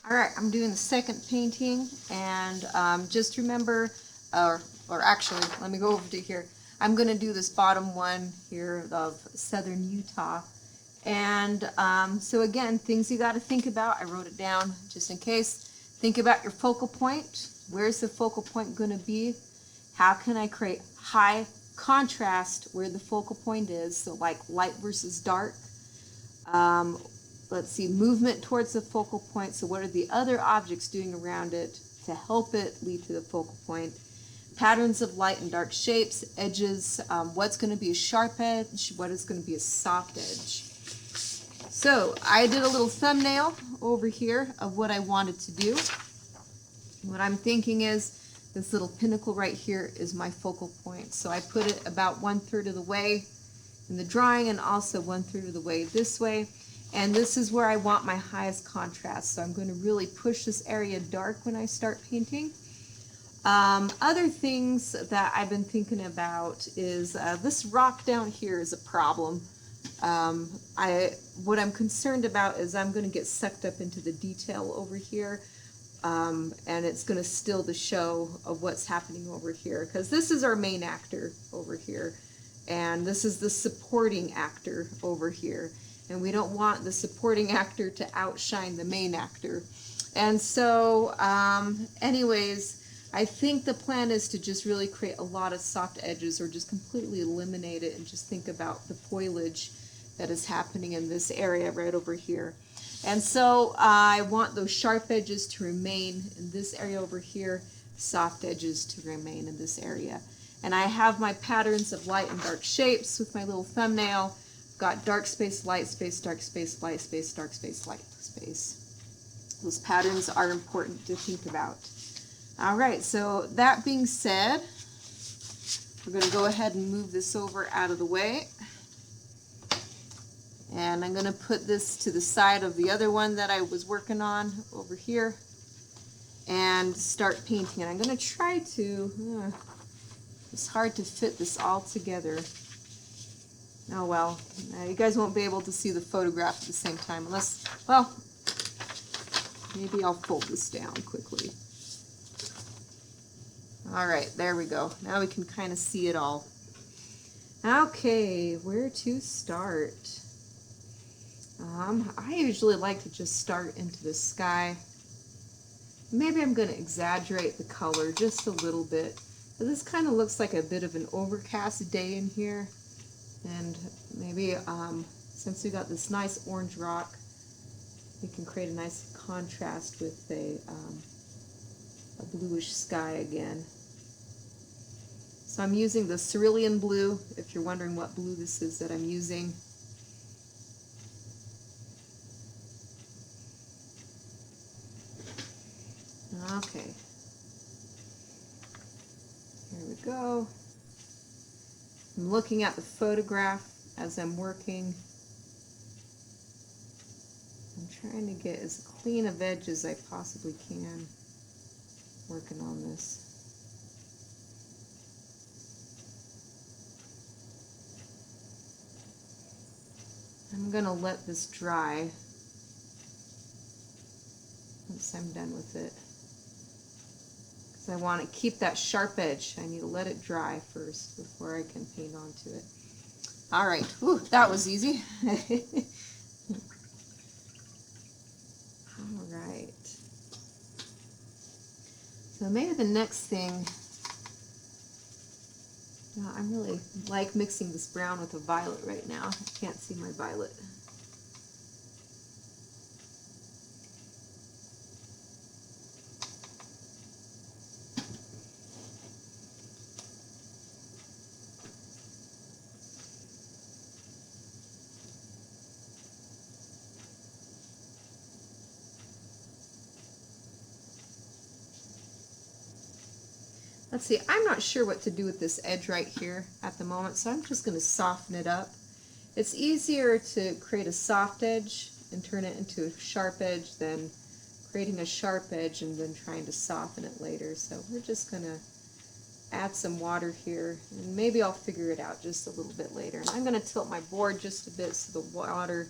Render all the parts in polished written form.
All right, I'm doing the second painting, and just remember, or actually, let me go over to here. I'm going to do this bottom one here of southern Utah. And so again, things you got to think about. I wrote it down just in case. Think about your focal point. Where's the focal point going to be? How can I create high contrast where the focal point is? So like light versus dark. Um, let's see, movement towards the focal point. So what are the other objects doing around it to help it lead to the focal point? Patterns of light and dark shapes, edges, what's going to be a sharp edge, what is going to be a soft edge. So I did a little thumbnail over here of what I wanted to do. What I'm thinking is this little pinnacle right here is my focal point. So I put it about 1/3 of the way in the drawing and also 1/3 of the way this way. And this is where I want my highest contrast. So I'm going to really push this area dark when I start painting. Other things that I've been thinking about is this rock down here is a problem. What I'm concerned about is I'm going to get sucked up into the detail over here, and it's going to steal the show of what's happening over here, because this is our main actor over here, and this is the supporting actor over here, and we don't want the supporting actor to outshine the main actor. And so anyways, I think the plan is to just really create a lot of soft edges, or just completely eliminate it and just think about the foliage that is happening in this area right over here. And so I want those sharp edges to remain in this area over here, soft edges to remain in this area. And I have my patterns of light and dark shapes with my little thumbnail. Got dark space, light space, dark space, light space, dark space, light space. Those patterns are important to think about. All right, so that being said, we're going to go ahead and move this over out of the way. And I'm going to put this to the side of the other one that I was working on over here and start painting. And I'm going to try to, it's hard to fit this all together. Oh well, you guys won't be able to see the photograph at the same time unless, well, maybe I'll fold this down quickly. All right, there we go. Now we can kind of see it all. Okay, where to start? I usually like to just start into the sky. Maybe I'm going to exaggerate the color just a little bit. This kind of looks like a bit of an overcast day in here. And maybe since we got this nice orange rock, we can create a nice contrast with a bluish sky again. So I'm using the cerulean blue, if you're wondering what blue this is that I'm using. Okay, here we go. I'm looking at the photograph as I'm working. I'm trying to get as clean of edge as I possibly can working on this. I'm going to let this dry once I'm done with it. I want to keep that sharp edge. I need to let it dry first before I can paint onto it. All right, whew, that was easy. All right. So maybe the next thing, I really like mixing this brown with a violet right now. I can't see my violet. Let's see, I'm not sure what to do with this edge right here at the moment, so I'm just going to soften it up. It's easier to create a soft edge and turn it into a sharp edge than creating a sharp edge and then trying to soften it later. So we're just going to add some water here, and maybe I'll figure it out just a little bit later. And I'm going to tilt my board just a bit so the water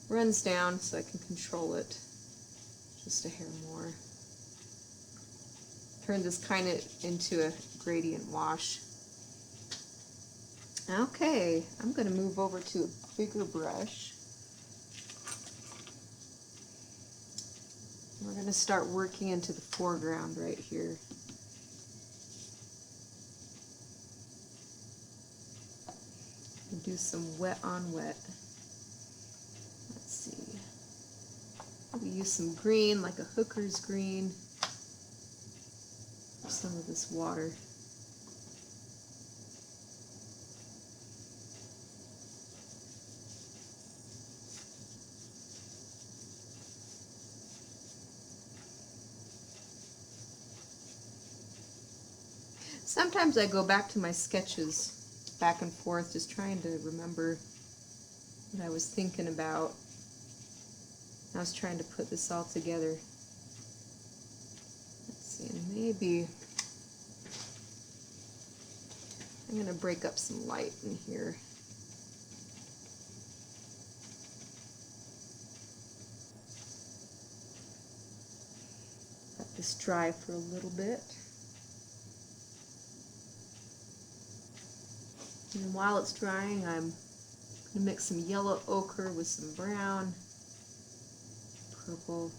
runs down so I can control it Just a hair more. Turn this kind of into a gradient wash. Okay, I'm going to move over to a bigger brush. We're going to start working into the foreground right here. And do some wet on wet. Let's see. Maybe use some green, like a hooker's green. Some of this water. Sometimes I go back to my sketches, back and forth, just trying to remember what I was thinking about. I was trying to put this all together. Let's see, and maybe I'm going to break up some light in here. Let this dry for a little bit. And while it's drying, I'm going to mix some yellow ochre with some brown, purple.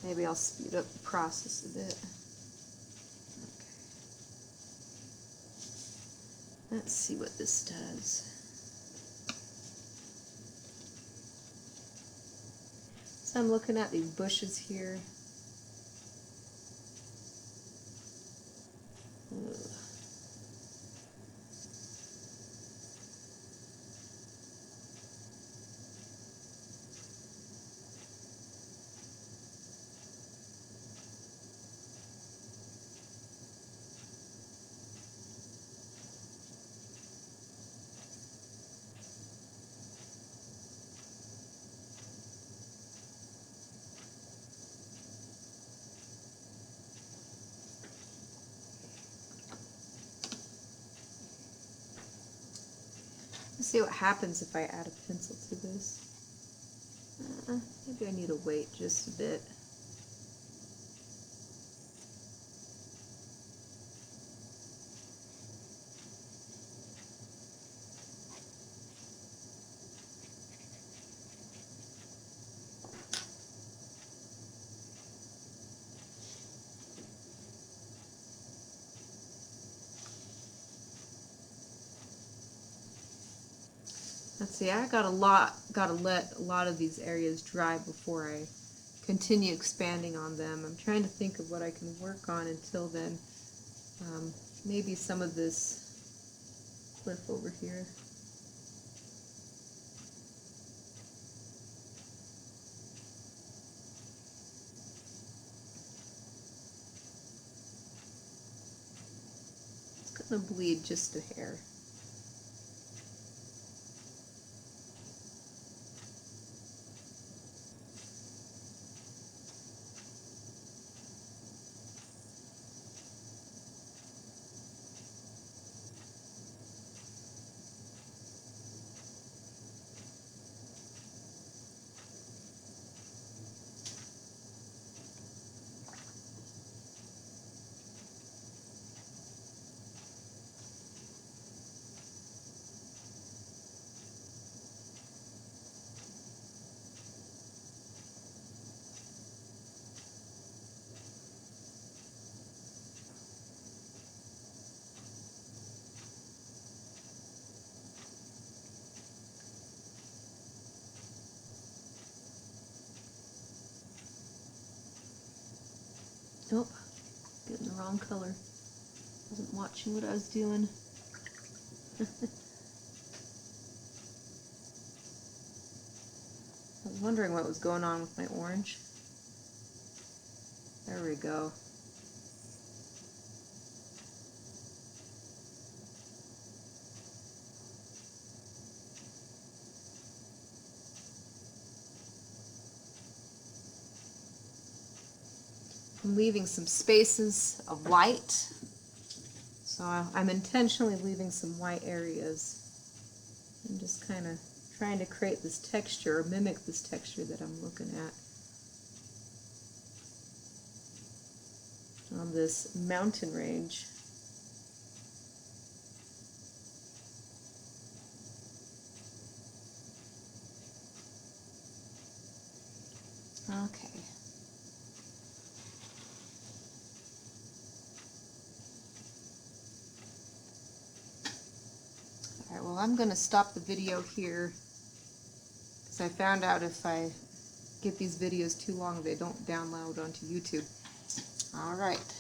Maybe I'll speed up the process a bit. Okay. Let's see what this does. So I'm looking at these bushes here. Ugh. Let's see what happens if I add a pencil to this. Maybe I need to wait just a bit. Let's see, gotta let a lot of these areas dry before I continue expanding on them. I'm trying to think of what I can work on until then. Maybe some of this cliff over here. It's gonna bleed just a hair. Nope, getting the wrong color. Wasn't watching what I was doing. I was wondering what was going on with my orange. There we go. I'm leaving some spaces of light So I'm intentionally leaving some white areas. I'm just kind of trying to create this texture, or mimic this texture that I'm looking at on this mountain range. Okay. Alright, well, I'm going to stop the video here because I found out if I get these videos too long, they don't download onto YouTube. Alright.